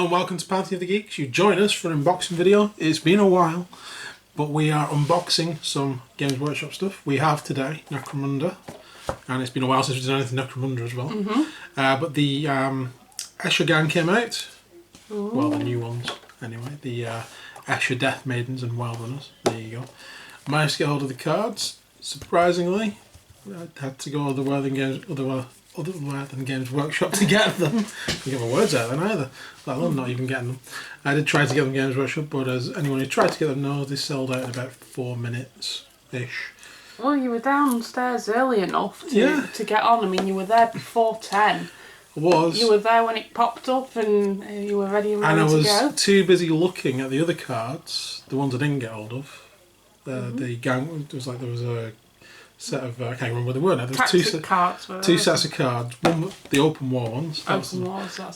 Hello and welcome to Party of the Geeks. You join us for an unboxing video. It's been a while, but we are unboxing some Games Workshop stuff. We have today Necromunda, and it's been a while since we've done anything Necromunda as well. But the Escher gang came out. Ooh. Well, the new ones anyway. The Escher Death Maidens and Wild Runners. There you go. Managed to get hold of the cards. Surprisingly, I had to go other way than Games Workshop to get them. I can't get my words out then either, let alone not even getting them. I did try to get them Games Workshop, but as anyone who tried to get them knows, they sold out in about 4 minutes-ish. Well, you were downstairs early enough to get on. I mean, you were there before 10. I was. You were there when it popped up and you were ready and ready to go. And I was too busy looking at the other cards, the ones I didn't get hold of. The gang, there was a set of, I can't remember what they were now. There was two sets of cards. One, the open war ones. That's it.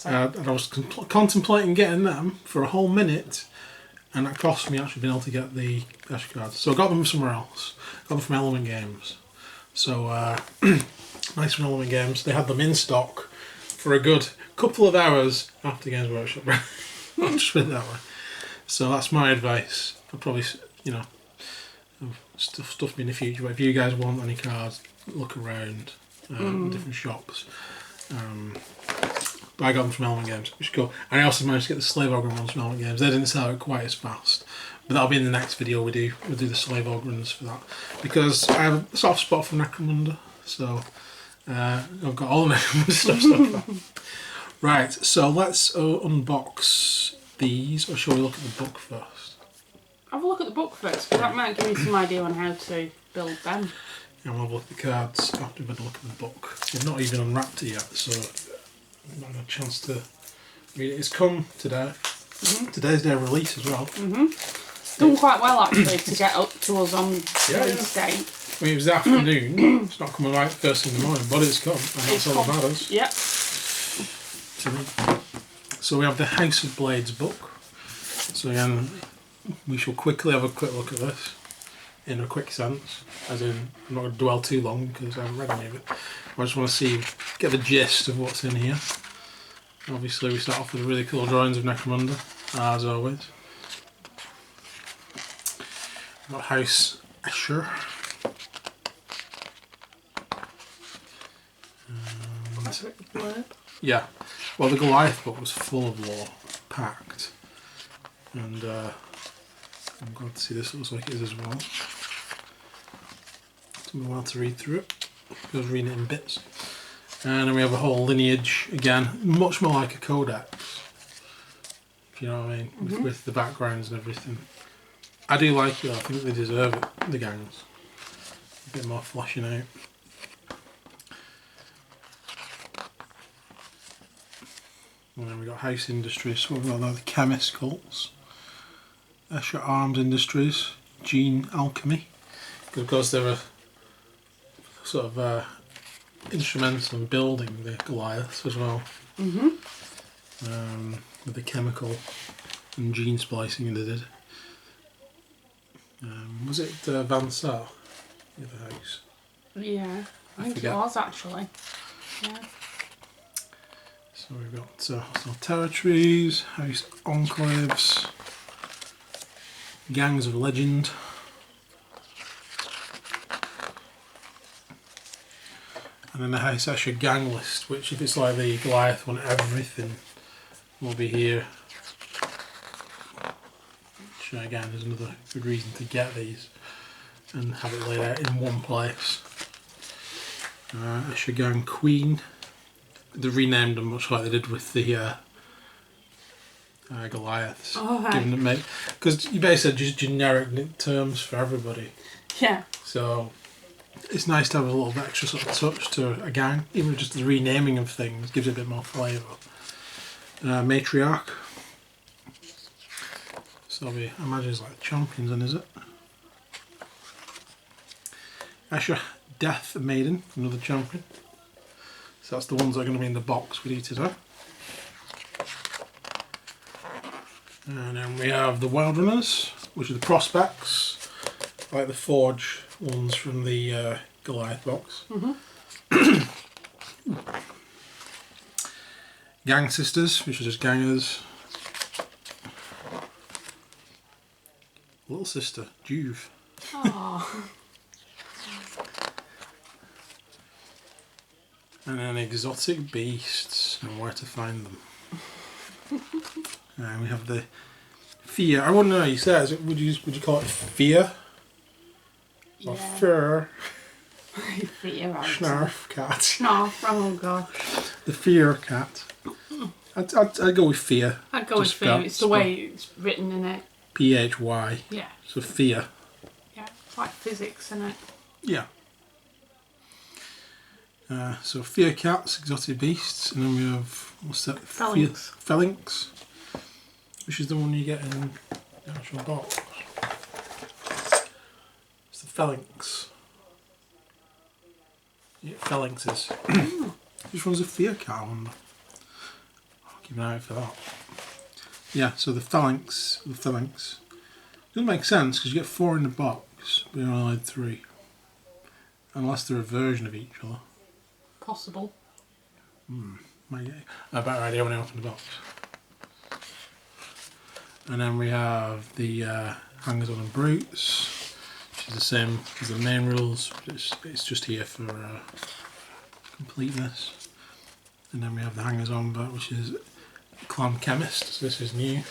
And I was contemplating getting them for a whole minute, and that cost me actually being able to get the Escher cards. So I got them from somewhere else. Got them from Element Games. So nice from Element Games. They had them in stock for a good couple of hours after Games Workshop. I'll just put it that way. So that's my advice. I'll probably, stuff me in the future. But if you guys want any cards, look around different shops. But I got them from Element Games, which is cool. And I also managed to get the Slave Ogre ones from Element Games. They didn't sell out quite as fast, but that'll be in the next video we do. We'll do the Slave Ogre ones for that, because I have a soft spot for Necromunda, so I've got all the Necromunda stuff. Right, so let's unbox these, or shall we look at the book first? Have a look at the book first, because that might give you some idea on how to build them. Yeah, we'll have a look at the cards after we've had a look at the book. We've not even unwrapped it yet, so I've not had a chance to read it. It's come today. Today's day of release as well. It's done quite well actually to get up to us on release date. I mean, it was the afternoon. It's not coming right first thing in the morning, but it's come, and that's all that matters. Yep. So we have the House of Blades book. So again, we shall quickly have a quick look at this in a quick sense, as in I'm not going to dwell too long because I haven't read any of it. I just want to get the gist of what's in here. Obviously we start off with really cool drawings of Necromunda, as always. We've got House Escher. Yeah, well, the Goliath book was full of lore, packed, and I'm glad to see this looks like it is as well. It took me a while to read through it. I was reading it in bits. And then we have a whole lineage, again, much more like a codex, if you know what I mean, with the backgrounds and everything. I do like it, I think they deserve it, the gangs. A bit more flashing out. And then we've got House Industries, so we've got the Chemist Cults. Escher Arms Industries, Gene Alchemy, because of course they were sort of instrumental in building the Goliaths as well, with the chemical and gene splicing they did. Was it Van Saar, the other house? Yeah, I think it was actually. Yeah. So we've got Hostile Territories, House Enclaves, Gangs of Legend, and then the House Escher gang list, which if it's like the Goliath one, everything will be here. Which again is another good reason to get these and have it laid out in one place. Escher Gang Queen. They renamed them much like they did with the Goliaths, giving them because you basically just generic terms for everybody. Yeah. So it's nice to have a little extra sort of touch to a gang, even just the renaming of things gives it a bit more flavour. Matriarch. So I imagine it's like champions, then, is it? Escher Death Maiden, another champion. So that's the ones that are going to be in the box with you today. And then we have the Wild Runners, which are the prospects, like the Forge ones from the Goliath box. Gang Sisters, which are just gangers. little sister, Juve. Oh. And then exotic beasts and where to find them. And we have the fear. I wouldn't know how you say it. Would you call it fear? Yeah. Or fur? Fear, Snarf cat. Snarf, oh gosh. The fear cat. I'd go with fear. I'd go with fear. It's the way it's written in it. Phy. Yeah. So fear. Yeah, it's like physics, isn't it? Yeah. So fear cats, exotic beasts, and then we have, what's that? Phalanx. Phalanx, which is the one you get in the actual box. It's the phalanx. You get phalanxes. Which one's a fear cat, I wonder? I'll keep an eye out for that. Yeah, so the phalanx. Doesn't make sense because you get 4 in the box, but you only had 3. Unless they're a version of each other. Possible. Might get a better idea when I open the box. And then we have the hangers on and brutes, which is the same as the main rules, but it's just here for completeness. And then we have the hangers on, but which is clan chemist. So this is new.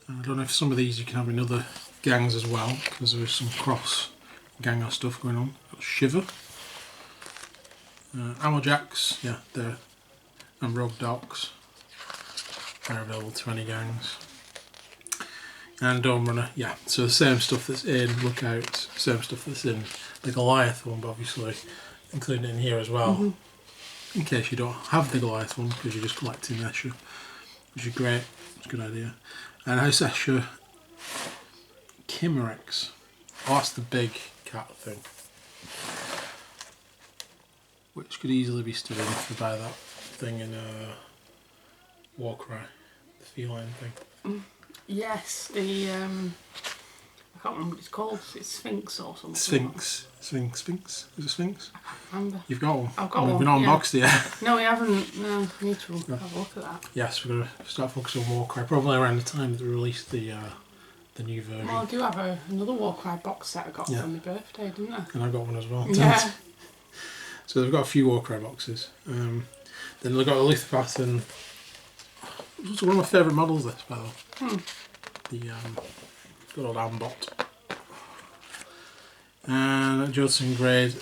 I don't know if some of these you can have in other gangs as well, because there is some cross ganger stuff going on. Got Shiver. Ammo-jacks, yeah, and rogue dogs. They're available to any gangs. And Dome Runner, yeah, so the same stuff that's in Lookout, same stuff that's in the Goliath one, but obviously including it in here as well. In case you don't have the Goliath one, because you're just collecting Escher, which is great, it's a good idea. And House Escher Chimerex. Oh, that's the big cat thing. Which could easily be stood in if you buy that thing in Warcry, the feline thing. Yes, the I can't remember what it's called. It's Sphinx or something. Sphinx. Is it Sphinx? I can't remember. You've got one. I've got one. We've been unboxed it yet. No, we haven't. No, we need to have a look at that. Yes, we're going to start focusing on Warcry probably around the time that they release the new version. Well, I do have another Warcry box set I got for my birthday, didn't I? And I got one as well. Yeah. So they've got a few Warcry boxes. Then they've got a Lithopath and it's one of my favourite models. This, by the way, the good old Ambot and Judson Grade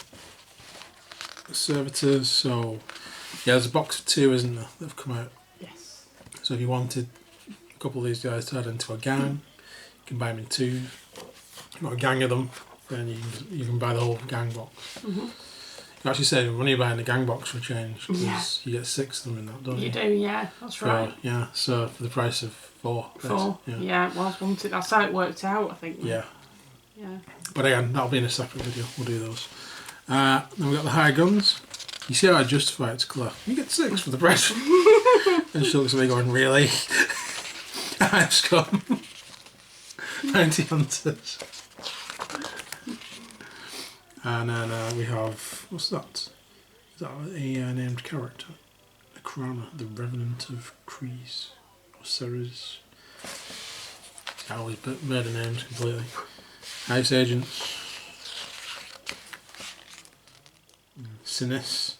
Servitors. So yeah, there's a box of 2, isn't there? They've come out. Yes. So if you wanted a couple of these guys to add into a gang, you can buy them in 2. If you've got a gang of them, then you can buy the whole gang box. You actually save money buying the gang box for a change, because you get 6 of them in that, don't you? You do, yeah, that's right. Yeah, so for the price of 4. 4, yeah, it was, wasn't it? That's how it worked out, I think. Yeah. Yeah. But again, that'll be in a separate video, we'll do those. Then we've got the high guns. You see how I justify it to Claire? You get 6 for the price. And she looks at me going, really? I've scum. 90 hunters. And then we have, what's that? Is that a named character? Akrana, the Revenant of Kreese, or Ceres. I always murder names completely. House Agents. Sinis,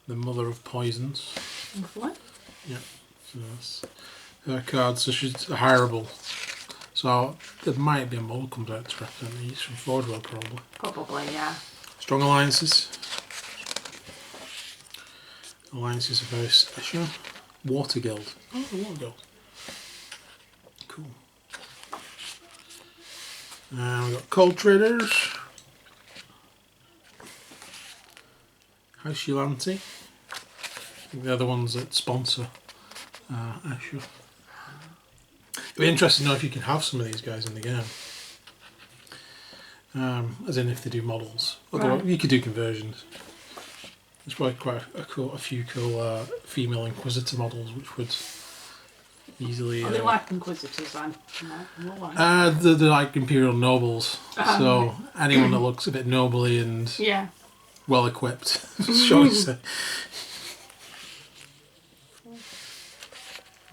the Mother of Poisons. Lovely. Yeah, so that's her card, so she's hireable. So there might be a model comes out to represent these from Forgewell probably. Probably, yeah. Strong alliances. Alliances of House Escher. Water Guild. Oh, the Water Guild. Cool. We've got Cold Traders. House Ulanti. I think they're the ones that sponsor Escher. It'd be interesting to know if you can have some of these guys in the game. As in if they do models. Otherwise, you could do conversions. There's probably quite a few cool female Inquisitor models which would easily... Are they like Inquisitors then? No, they're like Imperial Nobles. So anyone that looks a bit nobly and well equipped, shall we say.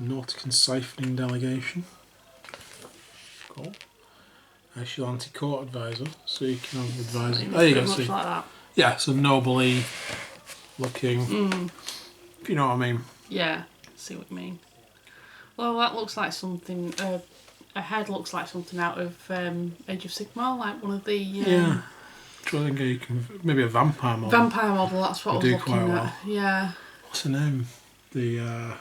Nautic and Siphoning Delegation. Cool. That's your anti-court advisor, so you can have advisor. Pretty There you go. much See. like that. Yeah, so nobly looking. If you know what I mean. Yeah, I see what you mean. Well, that looks like something. A head looks like something out of Age of Sigmar, like one of the. Yeah. I think you can maybe a vampire model. Vampire model. That's what I was do looking quite at. well. Yeah. What's her name? The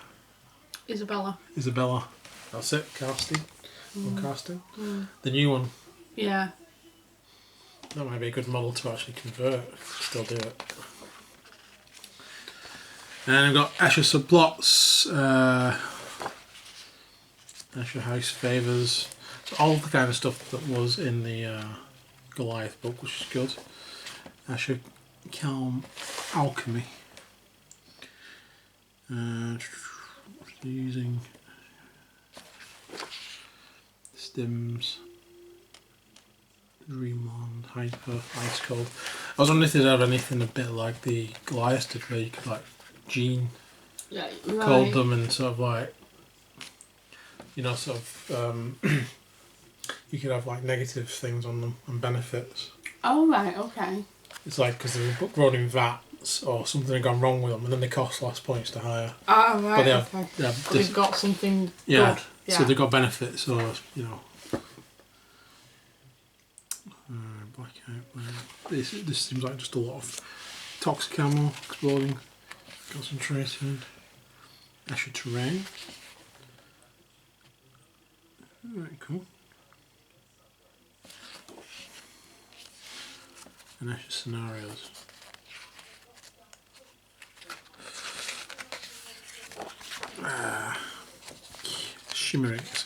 Isabella. Isabella. That's it. Casting. Casting. The new one. Yeah. That might be a good model to actually convert. Still do it. And I've got Escher subplots, Escher house favours, so all the kind of stuff that was in the Goliath book, which is good. Escher calm alchemy. Using stims. Dreamland, Hyper, Ice Cold. I was wondering if they'd have anything a bit like the Goliath did, where you could like gene code them and sort of like, you know, sort of you could have like negative things on them and benefits. Oh right, okay. It's like because they were grown in vats or something had gone wrong with them, and then they cost less points to hire. Ah right, but they have, okay. But they've got something yeah, good. Yeah. so they've got benefits, or you know. Blackout. This seems like just a lot of toxic ammo, exploding, concentrated, Escher terrain. Very cool. And Escher scenarios. Shimmerings.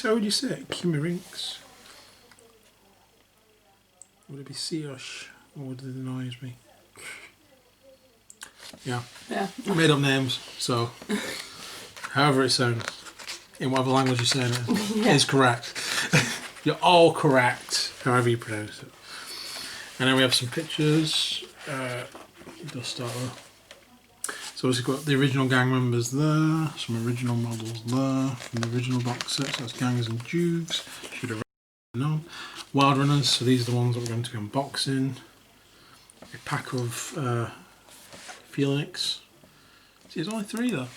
How would you say it? Kimmerings? Would it be Siosh or would it annoys me? Yeah. Yeah. I made up names, so however it sounds, in whatever language you're saying it is correct. You're all correct, however you pronounce it. And then we have some pictures. Just start there. So we've got the original gang members there, some original models there from the original box set. So that's gangs and dudes. Should have known. Wild runners, so these are the ones that we're going to be unboxing. A pack of Phoenix. See, there's only 3 though.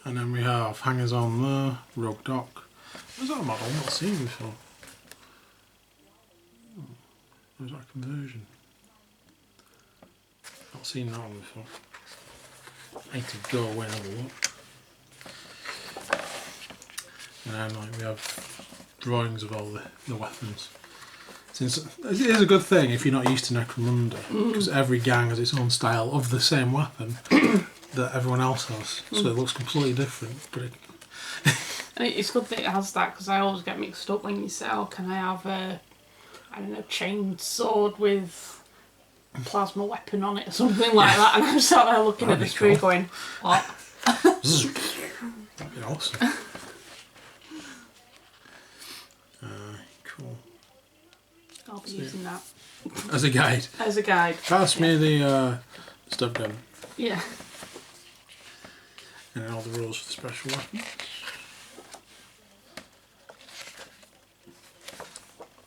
And then we have hangers on there, Rogue Dock. Where's that model? I've not seen it before. Where's that conversion? Not seen that one before. I need to go away and have a look. And then like we have drawings of all the weapons. Since it is a good thing if you're not used to Necromunda, because every gang has its own style of the same weapon that everyone else has, so it looks completely different. But And it's good that it has that, because I always get mixed up when you say, "Oh, can I have a, I don't know, chained sword with a plasma weapon on it or something like that?" And I'm sat there looking at the tree going, "What?" That'd be awesome. Cool. I'll be using that As a guide. as a guide. Pass me the stub gun. Yeah. And then all the rules for the special weapons.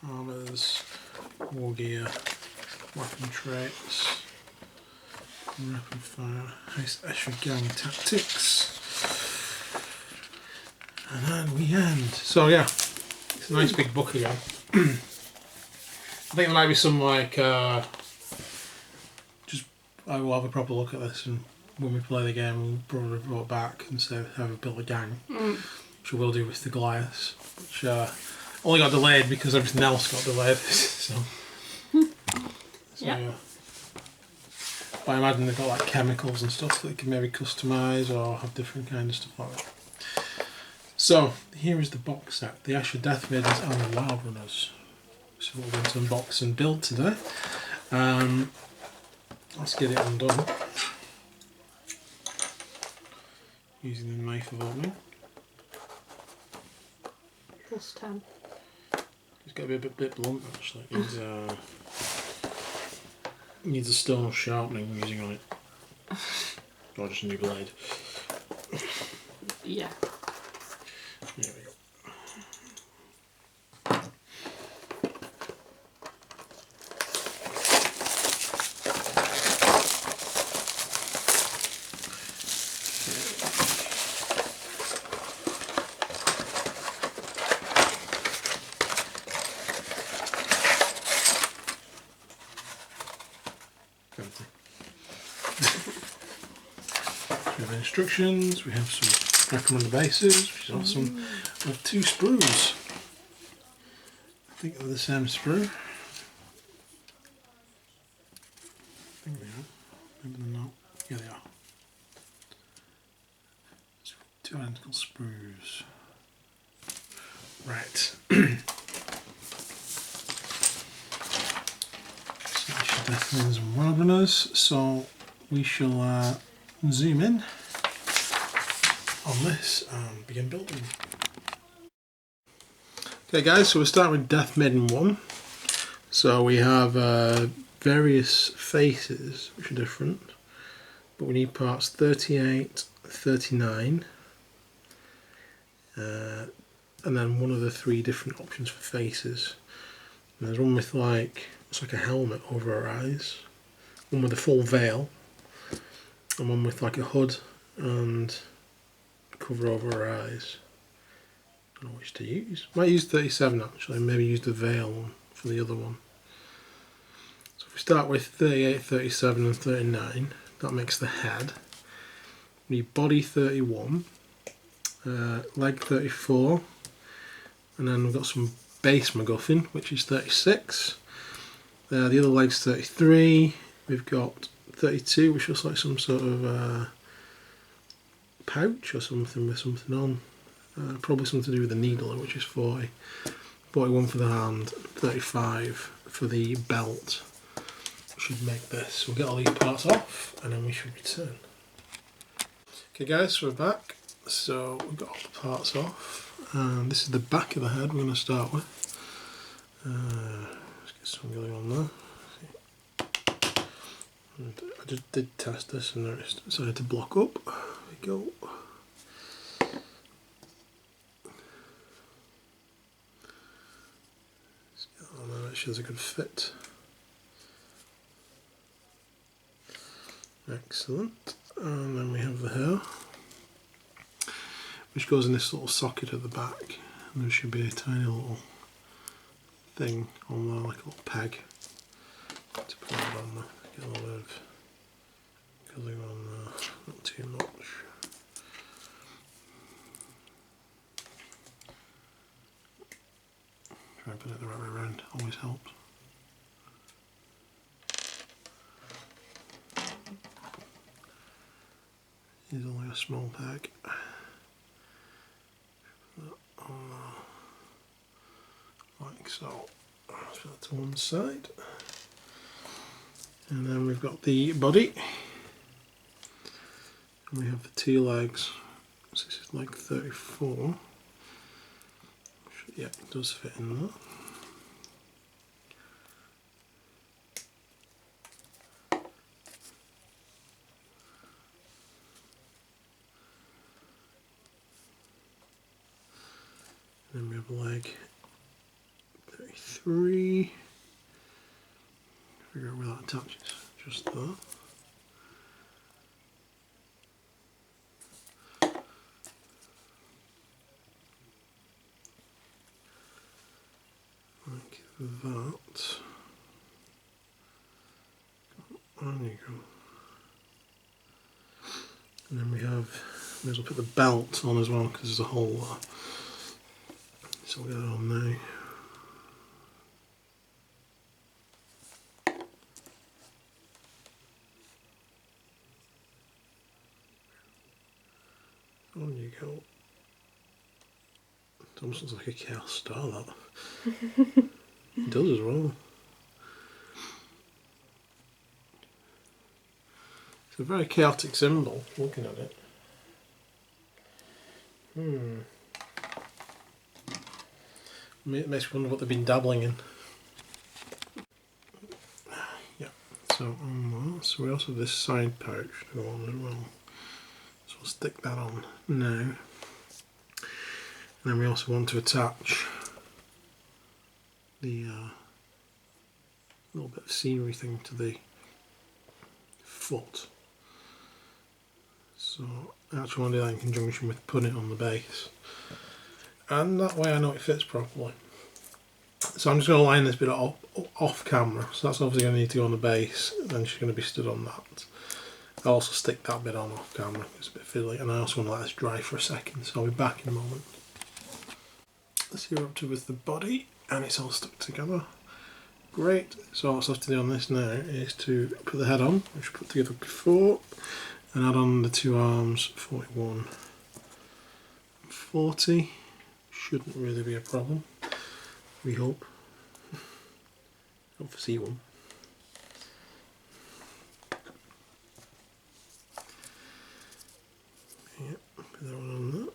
Armors, war gear, weapon traits, rapid fire, Escher gang tactics. And then we end. So yeah, it's a nice big book again. I think there might be some like, I will have a proper look at this, and when we play the game we'll probably report back and say how we've built a gang, which we will do with the Goliaths, which only got delayed because everything else got delayed. so yeah. But I imagine they've got like chemicals and stuff that they can maybe customise or have different kind of stuff like that. So here is the box set, the Escher Death Maidens and the Wild Runners. So we're going to unbox and build today. Let's get it undone. Using the knife of opening. +10. It's got to be a bit blunt actually. It needs a stone sharpening using on it. Or just a new blade. Yeah. There we go. We have instructions, we have some recommended bases, which is awesome. We have 2 sprues. I think they're the same sprue. I think they are. Maybe they're not. Yeah, they are. So 2 identical sprues. Right. So we should definitely some wild runners. So we shall zoom in on this and begin building. Okay guys, so we're starting with Death Maiden 1. So we have various faces which are different, but we need parts 38, 39, and then one of the 3 different options for faces. And there's one with like, it's like a helmet over her eyes, one with a full veil, and one with like a hood and a cover over her eyes. I don't know which to use. Might use 37 actually, maybe use the veil one for the other one. So if we start with 38, 37 and 39, that makes the head. We need body 31, leg 34, and then we've got some base MacGuffin, which is 36. The other leg's 33. We've got 32, which looks like some sort of pouch or something with something on. Probably something to do with the needle, which is 40. 41 for the hand, 35 for the belt. We should make this. We'll get all these parts off and then we should return. Okay guys, so we're back. So we've got all the parts off. And this is the back of the head we're going to start with. Let's get some going on there. And I just did test this and it decided to block up. There we go. Make sure there's a good fit. Excellent. And then we have the hair, which goes in this little socket at the back. And there should be a tiny little thing on there, like a little peg to put it on there. Get a little bit of colour on there, not too much. Try and put it the right way around, always helps. Here's only a small peg. Put that on there, like so. Let's put that to one side. And then we've got the body. And we have the 2 legs. So this is leg 34. Yeah, it does fit in there. And then we have leg 33. Figure out where that attaches, just there. Like that. There you go. And then we have, may as well put the belt on as well because there's a hole there. So we'll get it on now. On you go. It almost looks like a chaos star, that. It does as well. It's a very chaotic symbol, looking at it. It makes me wonder what they've been dabbling in. Yeah, so on that. So we also have this side pouch to go on as well. So we'll stick that on now. And then we also want to attach the little bit of scenery thing to the foot. So I actually want to do that in conjunction with putting it on the base. And that way I know it fits properly. So I'm just going to line this bit off camera. So that's obviously going to need to go on the base, then she's going to be stood on that. I'll also stick that bit on off camera, it's a bit fiddly, and I also want to let this dry for a second, so I'll be back in a moment. Let's see what we're up to with the body, and it's all stuck together. Great, so what's left to do on this now is to put the head on, which we put together before, and add on the two arms, 41 and 40. Shouldn't really be a problem, we hope. Hope for C1. Yep, put that one on that.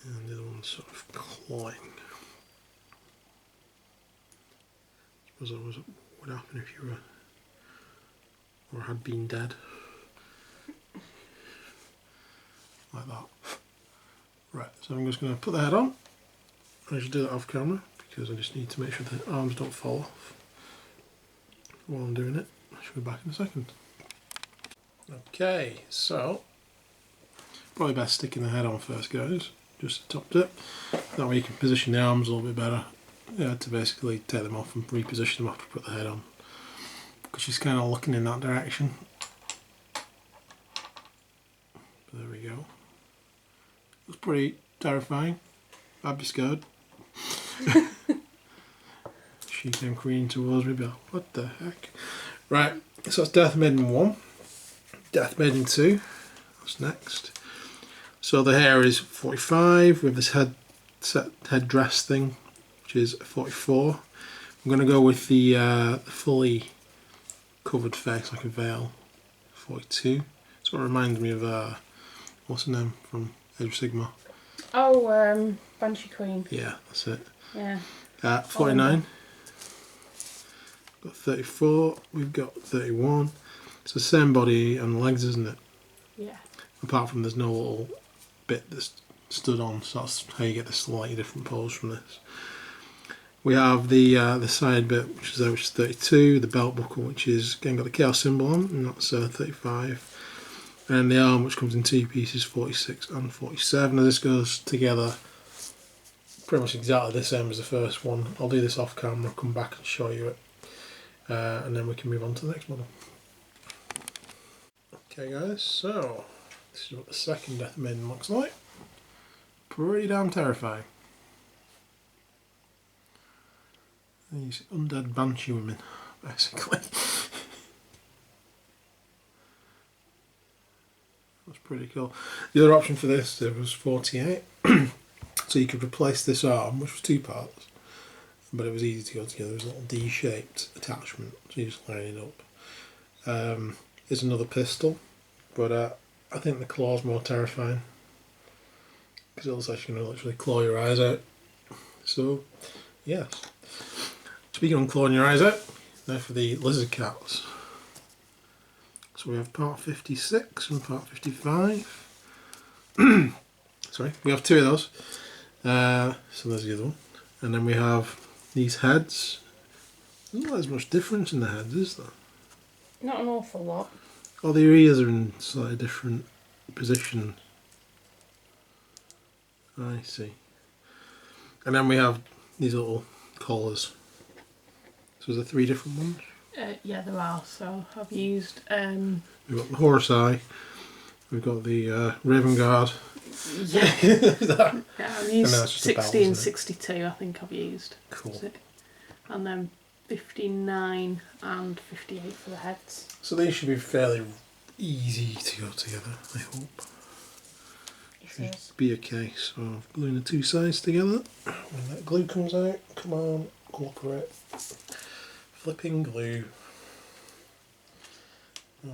And the other one's sort of clawing. I suppose that was what would happen if you were, or had been dead. Like that. Right, so I'm just going to put the head on. I should do that off camera because I just need to make sure the arms don't fall off while I'm doing it. I should be back in a second. Okay, so probably best sticking the head on first, guys. Just the top tip. That way you can position the arms a little bit better. Yeah, to basically take them off and reposition them after you put the head on. Because she's kind of looking in that direction. But there we go. Looks pretty terrifying. I'd be scared. She came careening towards me, but what the heck? Right, so that's Death Maiden 1. Death Maiden 2. That's next. So the hair is 45 with this headdress thing, which is 44. I'm going to go with the fully covered face, like a veil, 42. So it reminds me of what's her name from Age of Sigmar? Oh, Banshee Queen. Yeah, that's it. Yeah. 49. Got 34. We've got 31. It's the same body and legs, isn't it? Yeah. Apart from there's no little bit that's stood on, so that's how you get the slightly different pose from this. We have the side bit, which is 32. The belt buckle, which is again got the chaos symbol on, and that's 35. And the arm, which comes in two pieces, 46 and 47. And this goes together pretty much exactly the same as the first one. I'll do this off camera, come back and show you it, and then we can move on to the next model. Okay guys, so this is what the second Death Maiden looks like. Pretty damn terrifying. These undead banshee women, basically. That's pretty cool. The other option for this was 48. So you could replace this arm, which was two parts, but it was easy to go together. It was a little D-shaped attachment, so you just line it up. There's another pistol, but I think the claw's more terrifying because it looks like you're going to literally claw your eyes out. So, yes. Speaking of clawing your eyes out, now for the lizard cats. So we have part 56 and part 55. Sorry, we have two of those. So there's the other one. And then we have these heads. There's not as much difference in the heads, is there? Not an awful lot. Oh, the ears are in slightly different positions. I see. And then we have these little collars. So there's three different ones. Yeah, there are. So I've used. We've got the horse eye. We've got the Raven Guard. Yeah. Yeah, I've used 60 belt, and 62. I think I've used. Cool. And then 59 and 58 for the heads. So these should be fairly easy to go together, I hope. Should be a case of gluing the two sides together. When that glue comes out, come on, cooperate. Flipping glue.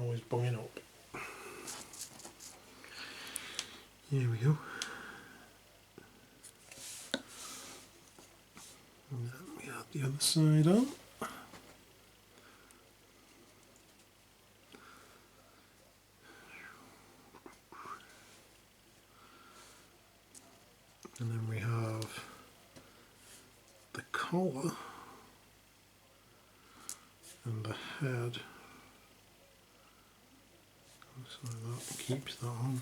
Always bunging up. Here we go. And then we have the other side on. collar and the head. So that keeps that on.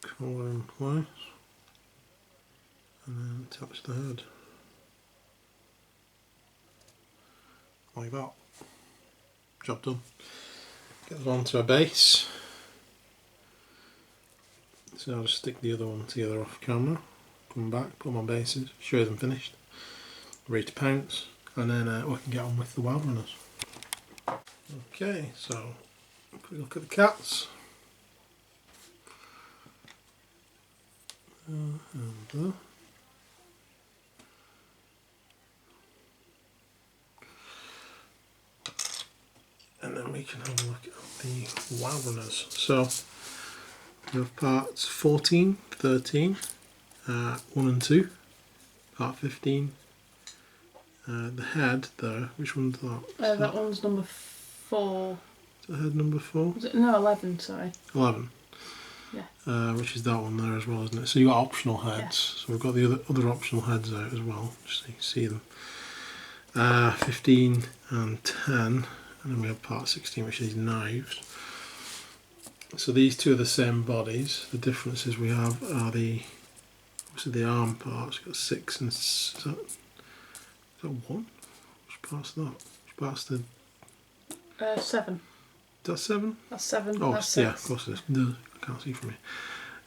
Collar in place and then attach the head like that. Job done. Get them onto a base. So I'll just stick the other one together off camera, come back, put them on bases, show them finished, ready to pounce, and then we can get on with the wild runners. Okay, so a quick look at the cats. And there. And then we can have a look at the wild runners. So we have parts 14, 13, 1 and 2, part 15. The head there, which one's that? That one's number 4. Is that head number 4? Was it? No, 11, sorry. 11. Yeah. Which is that one there as well, isn't it? So you've got optional heads. Yeah. So we've got the other optional heads out as well, just so you can see them. 15 and 10, and then we have part 16, which is knives. So these two are the same bodies. The differences we have are obviously the arm parts. We've got 6 and is that 1? Which part's that? Which part's the 7. Is that 7? That's 7. Oh, That's 6. yeah, of course it is. Duh, I can't see from here.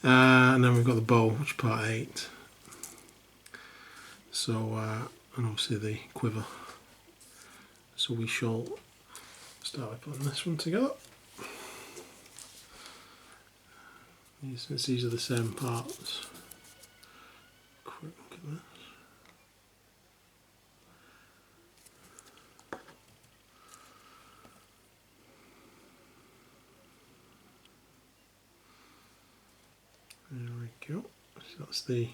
And then we've got the bow, which is part 8. So, and obviously the quiver. So we shall start by putting this one together. Since these are the same parts. Quick look at this. There we go. So that's the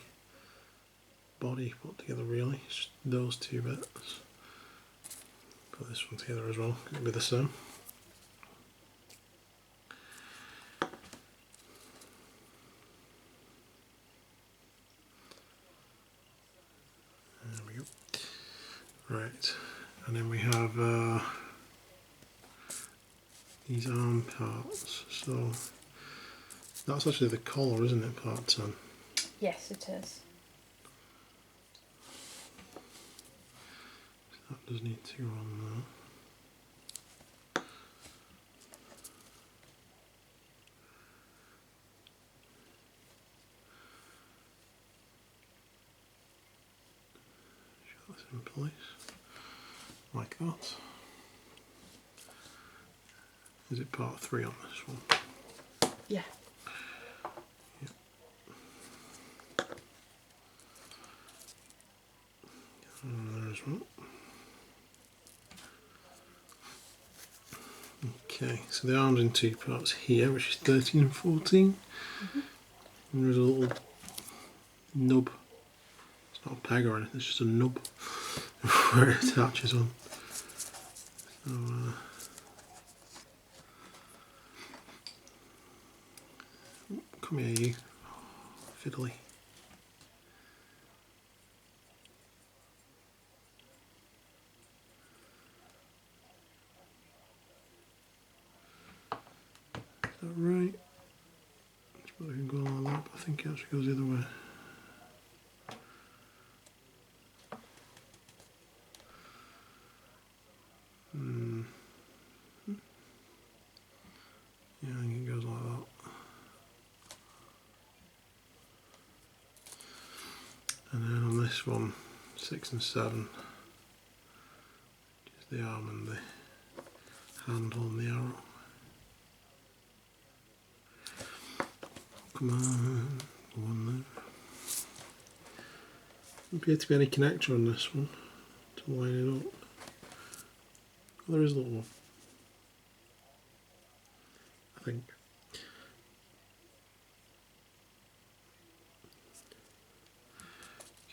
body put together really. It's just those two bits. Put this one together as well. It'll be the same. There we go. Right, and then we have these arm parts. So that's actually the collar, isn't it, part 10? Yes, it is. That does need to go on there. Shut this in place, like that. Is it part 3 on this one? Yeah. And there as well. Okay, so the arm's in 2 parts here, which is 13 and 14. And there's a little nub. It's not a peg or anything, it's just a nub where it attaches on. So, come here, you fiddly. Is that right? I suppose I can go like that, but I think it actually goes the other way. Yeah, I think it goes like that. And then on this one, 6 and 7, just the arm and the hand on the arrow. Come on, go on there. Doesn't appear to be any connector on this one to line it up. Oh, there is a little one, I think.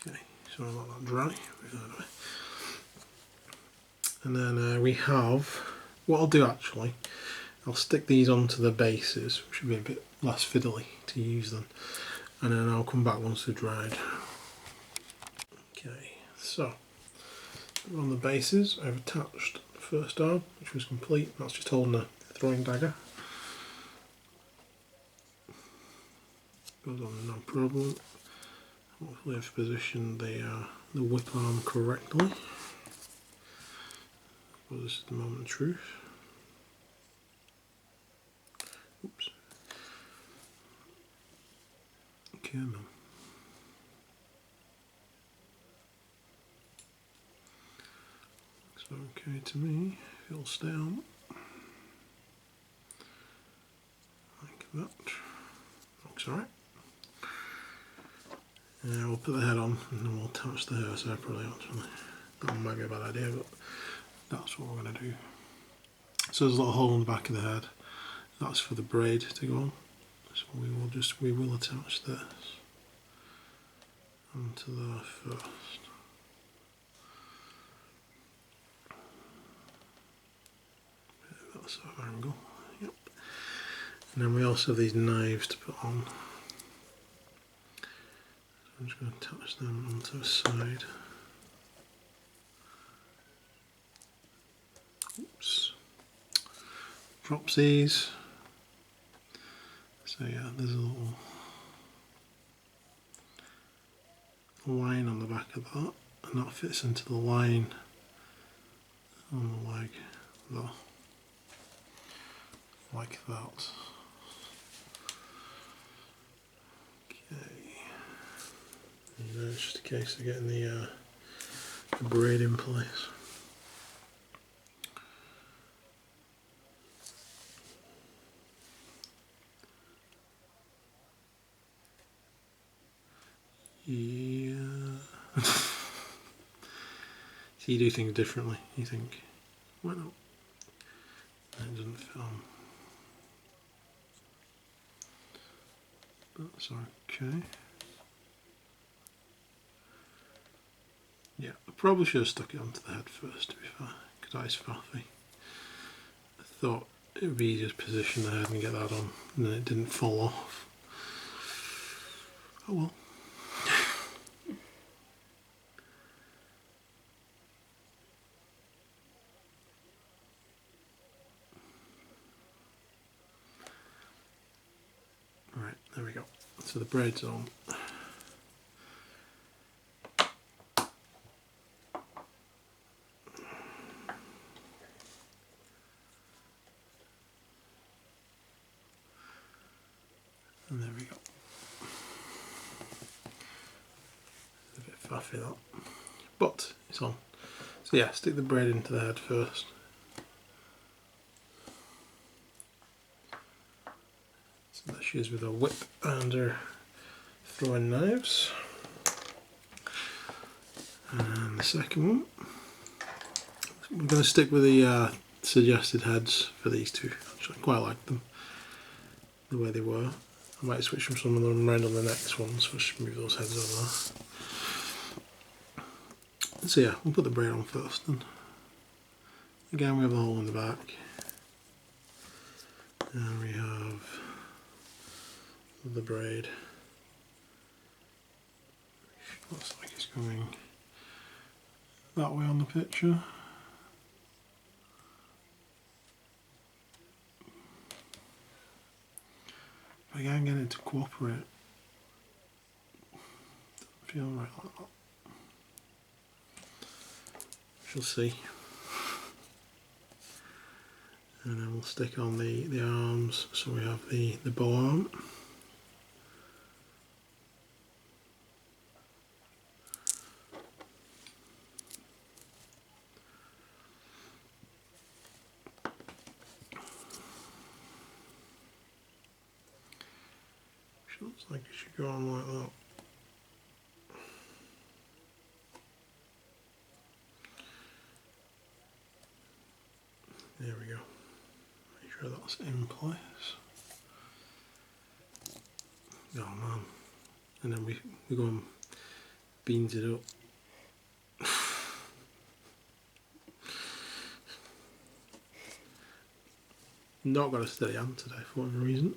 Okay, so I'll let that dry. And then we have, what I'll do actually, I'll stick these onto the bases, which should be a bit less fiddly to use then, and then I'll come back once they're dried. Okay, so on the bases I've attached the first arm, which was complete. That's just holding a throwing dagger. Goes on no problem. Hopefully I've positioned the whip arm correctly. Well, this is the moment of truth. Oops. Okay, man. Looks okay to me. If it'll stay on. Like that. Looks alright. We'll put the head on and then we'll attach the hair separately actually. That might be a bad idea, but that's what we're going to do. So there's a little hole in the back of the head. That's for the braid to go on. So we will attach this onto there first. That sort of angle. Yep. And then we also have these knives to put on. I'm just going to attach them onto the side. Oops. Dropsies. So yeah, there's a little line on the back of that, and that fits into the line on the leg there. Like that. And then it's just a case of getting the braid in place. Yeah. So you do things differently, you think, why not? And it doesn't fit on. That's okay. Yeah, I probably should have stuck it onto the head first, to be fair, because that is faffy. I thought it would be easier to position the head and get that on, and then it didn't fall off. Oh well. Right, there we go. So the braid's on. And there we go. It's a bit faffy that, but it's on. So yeah, stick the braid into the head first. So that she is with a whip and her throwing knives. And the second one, we're going to stick with the suggested heads for these two. Actually, I quite like them the way they were. I might switch from some of them around on the next ones, so just move those heads over there. So yeah, we'll put the braid on first then. Again, we have a hole in the back. And we have the braid. Looks like it's going that way on the picture. If I can't get it to cooperate, doesn't feel right like that. She'll see. And then we'll stick on the arms, so we have the bow arm. Which looks like it should go on like that. There we go. Make sure that's in place. Oh man. And then we go and beans it up. Not got a steady hand today for whatever reason.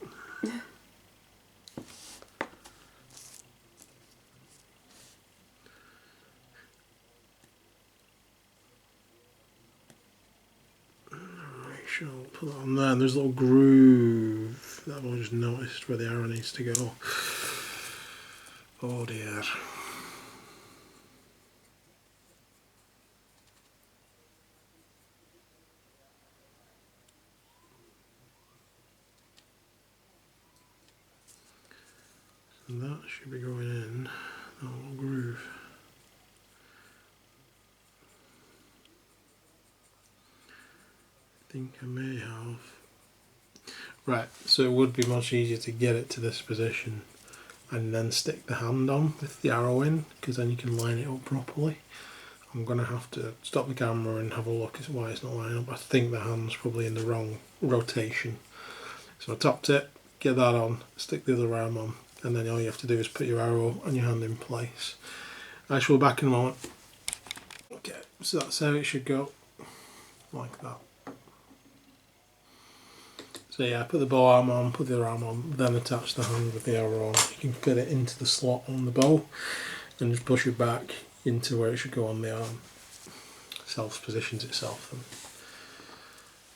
Sure, I'll put that on there. And there's a little groove that I've only just noticed where the arrow needs to go. Oh dear. And that should be going in that little groove. I think I may have. Right, so it would be much easier to get it to this position and then stick the hand on with the arrow in, because then you can line it up properly. I'm going to have to stop the camera and have a look at why it's not lining up. I think the hand's probably in the wrong rotation. So I topped it, get that on, stick the other arm on, and then all you have to do is put your arrow and your hand in place. I shall be back in a moment. Okay, so that's how it should go, like that. So yeah, put the bow arm on, put the other arm on, then attach the hand with the arrow on. You can fit it into the slot on the bow and just push it back into where it should go on the arm. Self-positions itself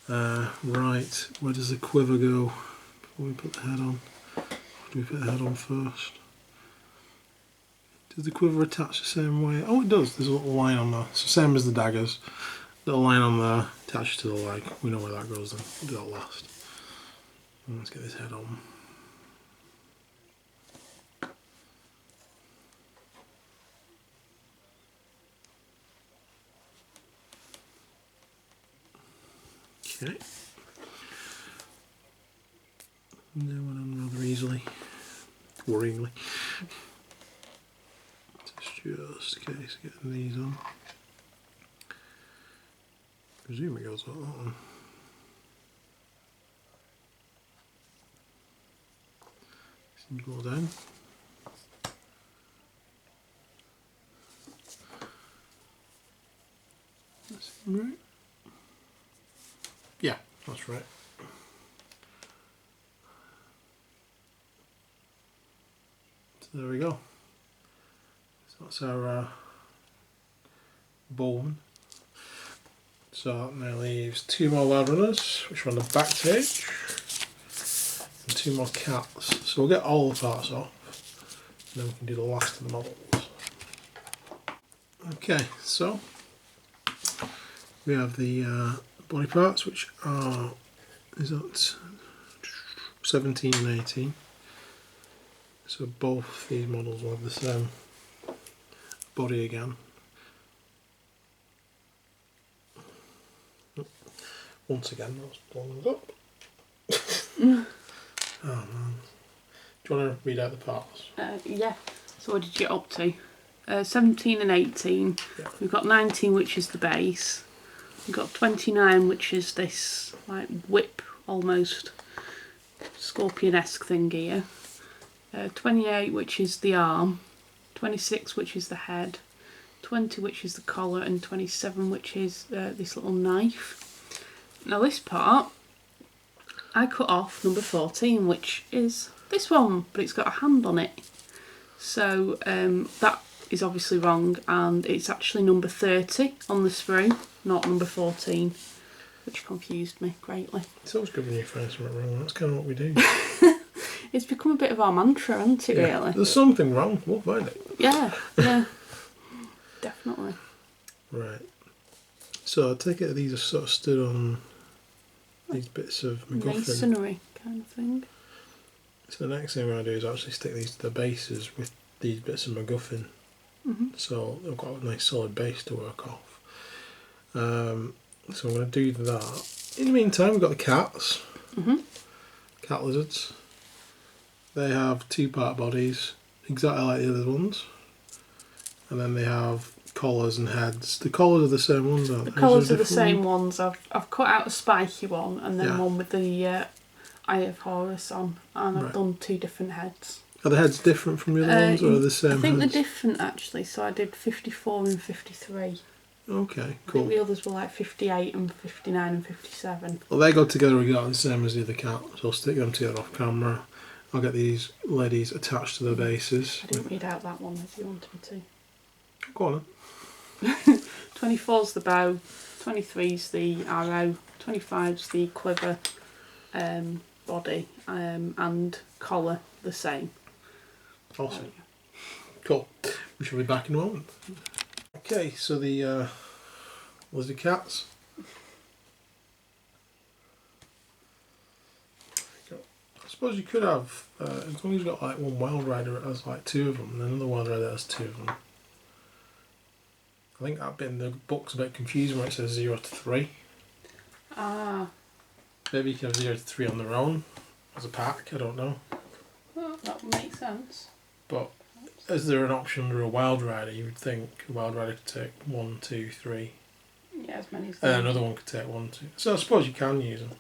then. Right, where does the quiver go before we put the head on? Do we put the head on first? Does the quiver attach the same way? Oh, it does. There's a little line on there. So same as the daggers. Little line on there, attached to the leg. We know where that goes then. We'll do that last. And let's get this head on. Okay. And that went on rather easily. Worryingly. Just a case of getting these on. I presume it goes like that one. Go down. That's right. Yeah, that's right. So there we go. So that's our bone. So that now leaves two more lad runners, which are on the back page. And two more cats. So we'll get all the parts off, and then we can do the last of the models. Okay, so we have the body parts, which are, is that 17 and 18. So both these models will have the same body again. Once again, that's blowing up. Oh man. Do you want to read out the parts? Yeah. So what did you get up to? 17 and 18. Yeah. We've got 19, which is the base. We've got 29, which is this like whip almost scorpion-esque thing here. 28, which is the arm. 26, which is the head. 20, which is the collar, and 27, which is this little knife. Now this part, I cut off number 14, which is this one, but it's got a hand on it. So that is obviously wrong, and it's actually number 30 on the sprue, not number 14, which confused me greatly. It's always good when you find something wrong. That's kind of what we do. It's become a bit of our mantra, hasn't it, Yeah. really? There's something wrong, we'll find it. Yeah, yeah, definitely. Right. So I take it these are sort of stood on these bits of MacGuffin. Masonry kind of thing. So the next thing we're going to do is actually stick these to the bases with these bits of MacGuffin. So they've got a nice solid base to work off. So I'm going to do that. In the meantime, we've got the cats. Cat lizards. They have two-part bodies, exactly like the other ones. And then they have collars and heads. The collars are the same ones, aren't they? The collars are the same ones. I've cut out a spiky one and then one with the Eye of Horus on, and I've done two different heads. Are the heads different from the other ones, or are they the same I think heads? they're different actually, so I did 54 and 53. Okay, I think cool. the others were like 58 and 59 and 57. Well, they go together exactly the same as the other cat, so I'll stick them together off camera. I'll get these ladies attached to the bases. I didn't read out that one if you wanted me to. Go on then. 24's the bow, 23's the arrow, 25's the quiver body, and collar the same. Awesome. Cool. We shall be back in a moment. Okay, so the lizard cats. I suppose you could have, as long as you've got like one wild rider, it has like two of them, and another wild rider has two of them. I think that bit in the book's a bit confusing where it says 0 to 3. Ah. Maybe you can have 0 to 3 on their own as a pack, I don't know. Well, that would make sense. But is there an option under a wild rider? You would think a wild rider could take 1, 2, 3. Yeah, as many as And another one could take 1, 2. So I suppose you can use them.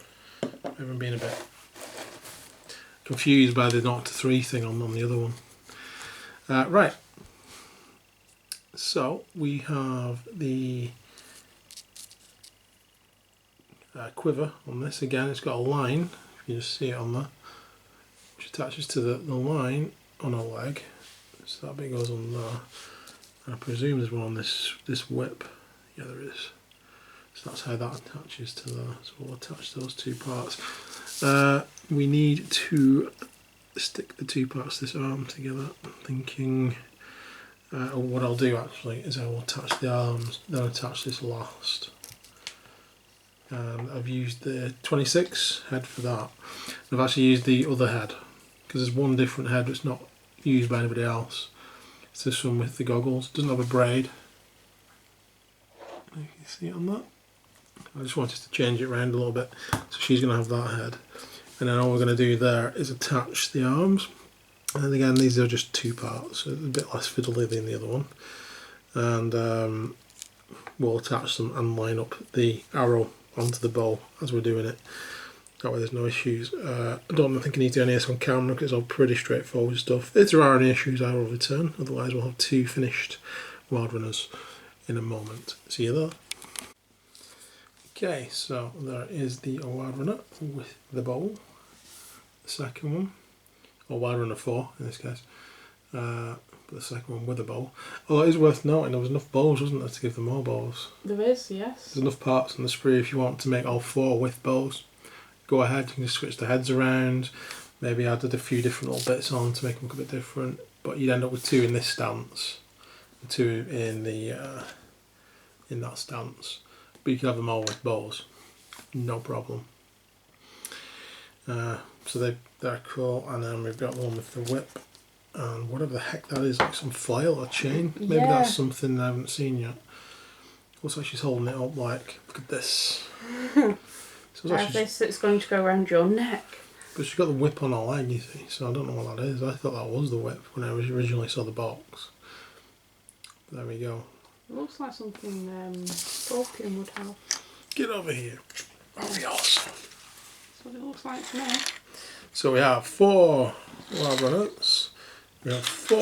I've been a bit confused by the 0 to 3 thing on the other one. Right. So we have the quiver on this. Again, it's got a line, if you just see it on there, which attaches to the line on a leg. So that bit goes on there. And I presume there's one on this whip. Yeah, there is. So that's how that attaches to there. So we'll attach those two parts. We need to stick the two parts of this arm together. I'm thinking, what I'll do actually is I will attach the arms, then attach this last. I've used the 26 head for that. I've actually used the other head because there's one different head that's not used by anybody else. It's this one with the goggles. It doesn't have a braid. You can see it on that. I just wanted to change it around a little bit. So she's going to have that head. And then all we're going to do there is attach the arms. And again, these are just two parts, so it's a bit less fiddly than the other one. And we'll attach them and line up the arrow onto the bow as we're doing it. That way there's no issues. I don't think I need to do any of this on camera because it's all pretty straightforward stuff. If there are any issues, I will return. Otherwise we'll have two finished wild runners in a moment. See you there. Okay, so there is the wild runner with the bow. The second one, or wild runner 4 in this case. But the second one with a bow. Although it is worth noting there was enough bows, wasn't there, to give them more bows. There is, yes. There's enough parts on the spree if you want to make all 4 with bows. Go ahead, you can just switch the heads around, maybe added a few different little bits on to make them look a bit different, but you'd end up with 2 in this stance, and 2 in the in that stance. But you can have them all with bows, no problem. So they're cool, and then we've got the one with the whip, and whatever the heck that is, like some flail or chain. Maybe that's something I haven't seen yet. Looks like she's holding it up like, look at this. So It's going to go around your neck. But she's got the whip on her leg, you see, so I don't know what that is. I thought that was the whip when I originally saw the box. There we go. It looks like something Scorpion would have. Get over here. That'll be awesome. That's what it looks like to me. So we have 4 wild runners. We have 4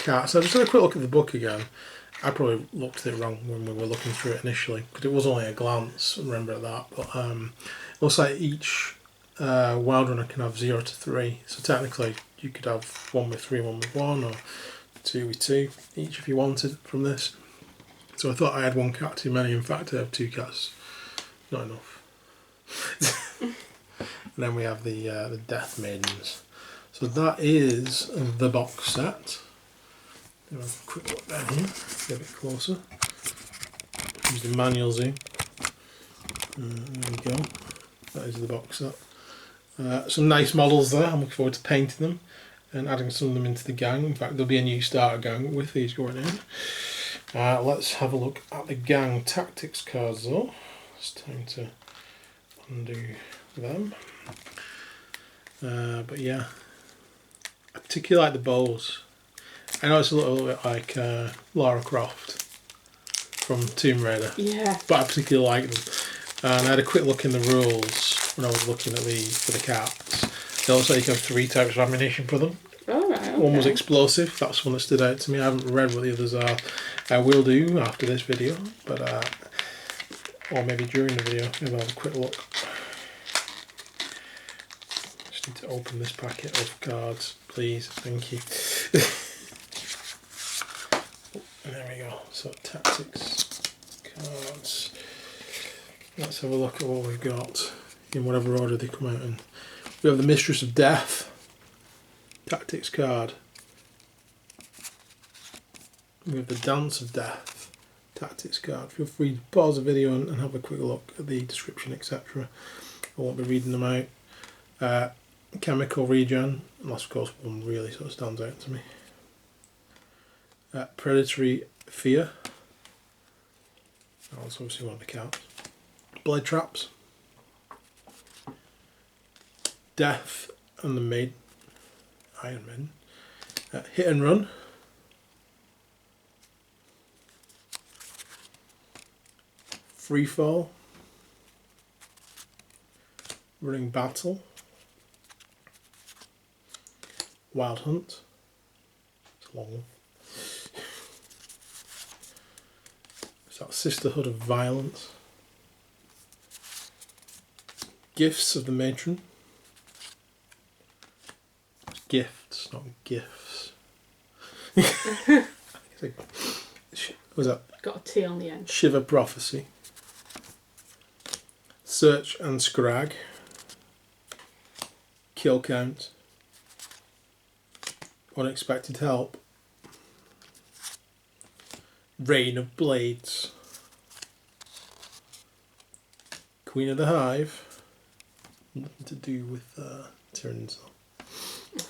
cats. I just had a quick look at the book again. I probably looked at it wrong when we were looking through it initially, because it was only a glance, remember that. But it looks like each wild runner can have 0 to 3. So technically you could have 1 with 3, 1 with 1, or 2 with 2 each if you wanted from this. So I thought I had 1 cat too many. In fact, I have 2 cats. Not enough. And then we have the Death Maidens. So that is the box set. Have a quick look down here, get a bit closer. Use the manual zoom. There we go. That is the box set. Some nice models there. I'm looking forward to painting them and adding some of them into the gang. In fact, there'll be a new starter gang with these going in. Let's have a look at the gang tactics cards though. It's time to undo them. But yeah, I particularly like the bows. I know it's a little bit like Lara Croft from Tomb Raider. Yeah. But I particularly like them. And I had a quick look in the rules when I was looking at these for the cats. They also you can have 3 types of ammunition for them. Oh, right, okay. One was explosive, that's one that stood out to me. I haven't read what the others are. I will do after this video, but or maybe during the video, maybe I'll have a quick look. Just need to open this packet of cards, please, thank you. There we go, so tactics, cards. Let's have a look at what we've got in whatever order they come out in. We have the Mistress of Death, tactics card. We have the Dance of Death, tactics card. Feel free to pause the video and have a quick look at the description, etc. I won't be reading them out. Chemical Regen, unless of course one really sort of stands out to me. Predatory Fear, that's obviously one of the cards. Blade Traps, Death and the Maiden, Iron Maiden, Hit and Run, Free Fall, Running Battle, Wild Hunt, it's a long one. It's that Sisterhood of Violence, Gifts of the Matron, Gifts, not gifts. Was that? Got a T on the end. Shiver Prophecy, Search and Scrag, Kill Count, Unexpected Help, Rain of Blades, Queen of the Hive, nothing to do with Tyrann's.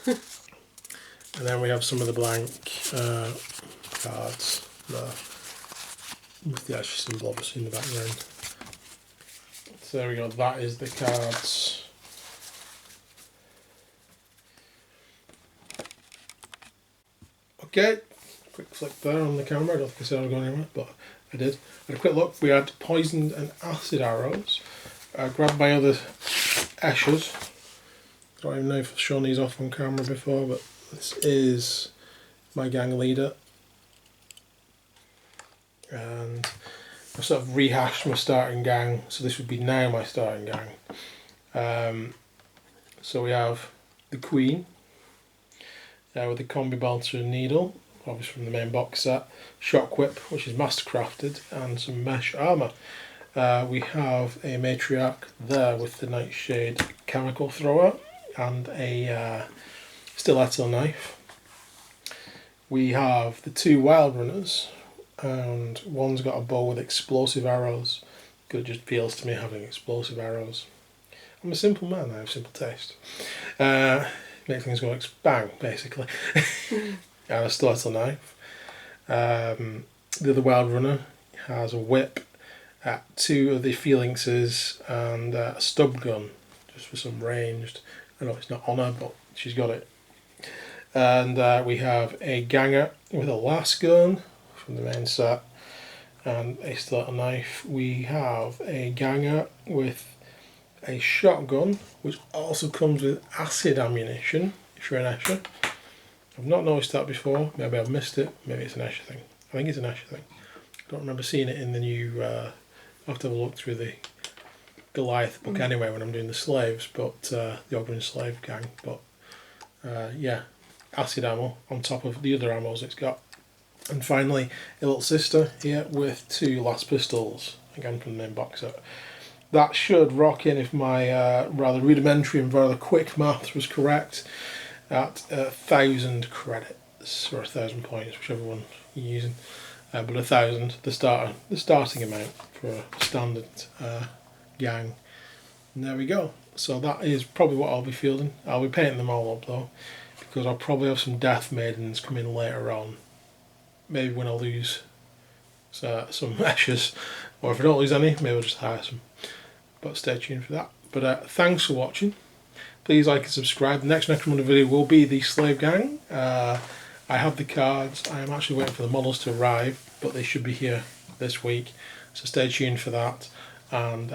And then we have some of the blank cards there, with the actual symbol obviously in the background. So there we go, that is the cards. Okay, quick flick there on the camera. I don't think I said I was going anywhere, but I did. Had a quick look. We had poisoned and acid arrows. Grabbed my other ashes. Don't even know if I've shown these off on camera before, but this is my gang leader. And I've sort of rehashed my starting gang, so this would be now my starting gang. So we have the Queen, with the combi bolter and needle, obviously from the main box set, shock whip, which is mastercrafted, and some mesh armour. We have a matriarch there with the nightshade chemical thrower and a stiletto knife. We have the two wild runners, and one's got a bow with explosive arrows. It just appeals to me having explosive arrows. I'm a simple man, I have simple taste. Make things go bang, basically. And a stiletto knife. The other wild runner has a whip, two of the phalanxes, and a stub gun, just for some ranged. I know it's not on her, but she's got it. And we have a ganger with a last gun from the main set, and a stiletto knife. We have a ganger with a shotgun, which also comes with acid ammunition if you're an Escher. I've not noticed that before, maybe I've missed it, maybe it's an Escher thing. I think it's an Escher thing. I don't remember seeing it in the new, I'll have to have a look through the Goliath book anyway when I'm doing the slaves, but the Ogren slave gang, but yeah, acid ammo on top of the other ammos it's got. And finally, a little sister here with two last pistols, again from the main box set. That should rock in if my rather rudimentary and rather quick maths was correct, at 1,000 credits, or 1,000 points, whichever one you're using. But 1,000, the starting amount for a standard gang. And there we go. So that is probably what I'll be fielding. I'll be painting them all up though, because I'll probably have some death maidens come in later on. Maybe when I lose some meshes, or if I don't lose any, maybe I'll just hire some. But stay tuned for that. But thanks for watching. Please like and subscribe. The next Necromunda video will be the Slave Gang. I have the cards. I am actually waiting for the models to arrive, but they should be here this week. So stay tuned for that, and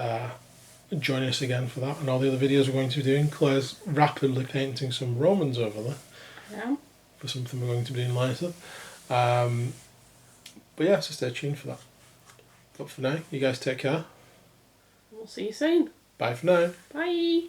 join us again for that and all the other videos we're going to be doing. Claire's rapidly painting some Romans over there. Yeah. For something we're going to be doing later. But yeah, so stay tuned for that. But for now, you guys take care. We'll see you soon. Bye for now. Bye.